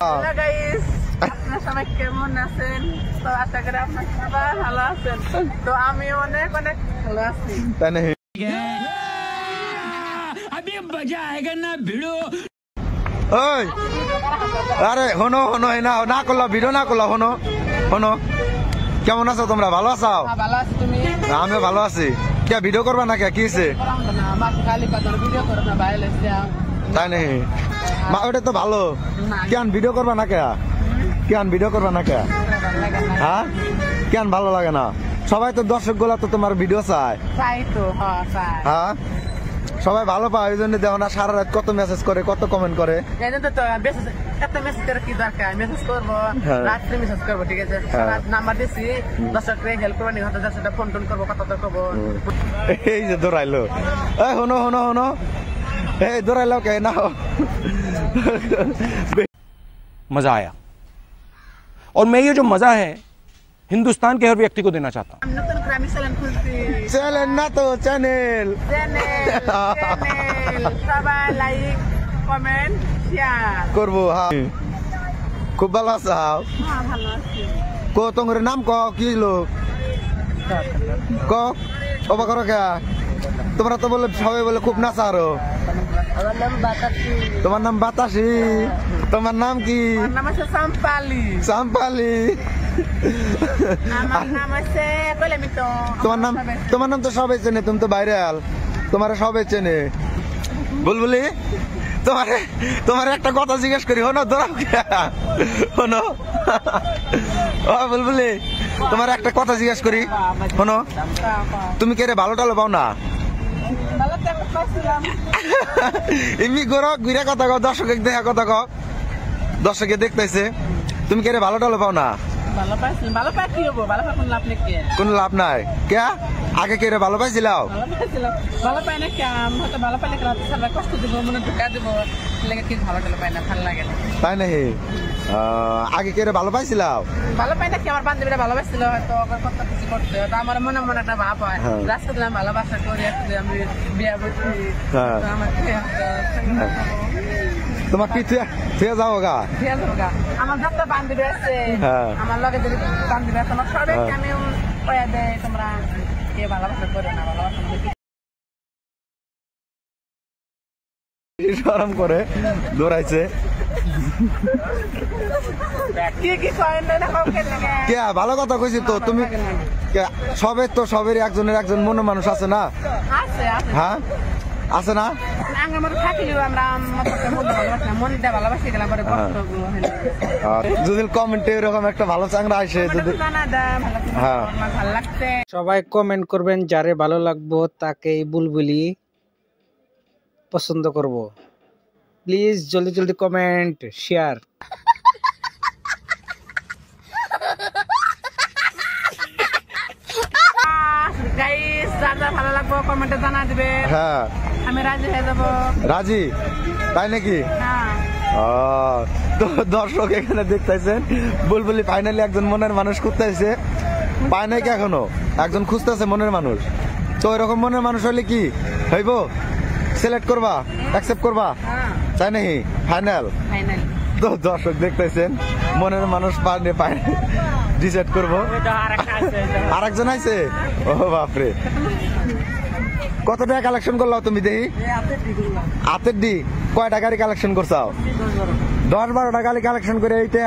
Hello guys, আপনারা সবাই কেমন আছেন? তো আশা করি আপনারা সবাই ভালো আছেন। তো আমি অনেক অনেক ভালো আছি। তাই নাকি? अभी मजा आएगा ना भिड़ो। ওই আরে হনো হনো না না করলা ভিডিও না করলা হনো হনো কেমন আছো তোমরা? ভালো আছো? ভালো আছি, তুমি? আমিও ভালো আছি। কে ভিডিও করবা না কে? কি হয়েছে? তাই নাকি? মা ওটা তো ভালো। কেন ভিডিও করবা না কে? কেন ভিডিও করবা না কে? হ্যাঁ কেন ভালো লাগে না? সবাই তো দর্শক গুলা তো তোমার ভিডিও চায়। হ্যাঁ সবাই ভালো পায়, ওই জন্য দেখো না সারা রাত কত মেসেজ করে, কত কমেন্ট করে। এই যে দৌড়াইলো, এই হনো হনো হনো, এই দৌড়াইলো কে না? मजा आया और मैं ये जो मजा है हिंदुस्तान के हर व्यक्ति को देना चाहता हूँ। চ্যানেল না তো চ্যানেল সবাই লাইক কমেন্ট শেয়ার করবো। হ্যাঁ খুব ভালো আছো? ভালো আছি। কো তোমার নাম ক কি লোক ক অবা করো কে? তোমরা তো বলে সবাই বলে খুব নাচা আরো। আমার নাম বাতাসি। তোমার নাম বাতাসি? তোমার নাম কি? আমার নাম আছে সাম্পালি। সাম্পালি। আমার নাম আছে কলেমিতো। তোমার নাম তো সবাই চেনে, তুমি তো বাইরে আল, তোমার সবাই চেনে। বুলবুলি তোমার একটা কথা জিজ্ঞেস করি, হনো ধরাও হনো ও বুলবুলি তোমার একটা কথা জিজ্ঞেস করি হনো, তুমি কে রে ভালো টালো পাও না? এমনি ঘুরে কথা কও, দর্শকে দেখা কথা কও, দর্শকে দেখতেছে। তুমি কে রে ভালো টালো পাও না? কোন লাভ নাই কে? আগে কে রে ভালো পাইছিলাও? তাই নাকি? আগে কে রে ভালো পাইছিলাও? ভালো পাই না কি, আমার বান্ধবীরা ভালোবাসছিল হয়তো, কত কিছু করতে। তো আমার মনে মনে একটা ভাব হয়, রাস্তা দিলাম ভালোবাসা করে আমি বিয়ে করছি। তোমার কি ফিরে যাবো গা? আমার যত বান্ধবী আছে, আমার লগে যদি বান্ধবী আছে, আমার সবাইকে আমি কয়া দেয় তোমরা কে ভালোবাসা করে না, ভালোবাসা সরম করে দৌড়াইছে। কে ভালো কথা কইছি তো তুমি? সবের তো সবেরই একজনের একজন মনে মানুষ আছে না? হ্যাঁ আছে না? যদি কমেন্টে এরকম একটা ভালো চাংরা আসে, যদি হ্যাঁ সবাই কমেন্ট করবেন, যারে ভালো লাগবো তাকেই বুলবুলি পছন্দ করব। প্লিজ জলদি জলদি কমেন্ট শেয়ার। ভালো লাগবো কমেন্টে জানা দিবে। হ্যাঁ আমি রাজি হয়ে যাবো। রাজি? তাই নাকি? তো দর্শক এখানে দেখতেছেন বুলবুলি ফাইনালি একজন মনের মানুষ খুঁজতেছে, পায় নাই কি এখনো? একজন খুঁজতেছে মনের মানুষ। তো এরকম মনের মানুষ হলে কি হইব? সিলেক্ট করবা, অ্যাকসেপ্ট করবা? তাই নাকি? ফাইনাল? তো দর্শক দেখতেছেন মনের মানুষ পায় ডিসাইড করবো। আরেকজন আছে? ও বাপরে, কত টাকা কালেকশন করলাও তুমি দেখি? হাতের ডি কয়টা গাড়ি কালেকশন করছাও? 10-12টা গাড়ি কালেকশন করে এইটা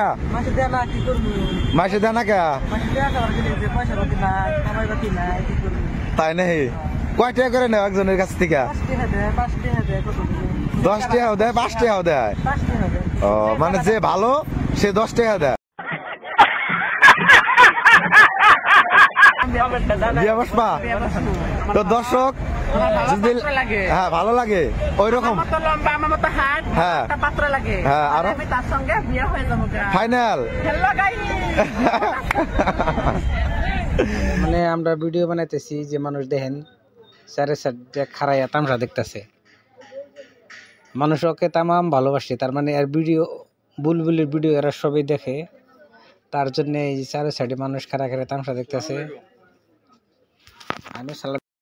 মাসে দেয় না কে? তাই নাকি? কয় টাকা করে নেও একজনের কাছ থেকে? 10 টাকাও দেয়, 5 টাকাও দেয়? ও মানে যে ভালো সে 10 টাকা দেয়। তো দর্শক যদি হ্যাঁ ভালো লাগে ওই রকম হ্যাঁ হ্যাঁ আরো ফাইনাল। মানে আমরা ভিডিও বানাইতেছি যে মানুষ দেখেন চারে চারটে খারাইয়া তামসা দেখতেছে, মানুষ ওকে তামাম ভালোবাসে। তার মানে আর ভিডিও বুলবুলির ভিডিও এরা সবই দেখে, তার জন্য এই চারে সাইডে মানুষ খারা খারা তামসা দেখতেছে। আমি সালাদ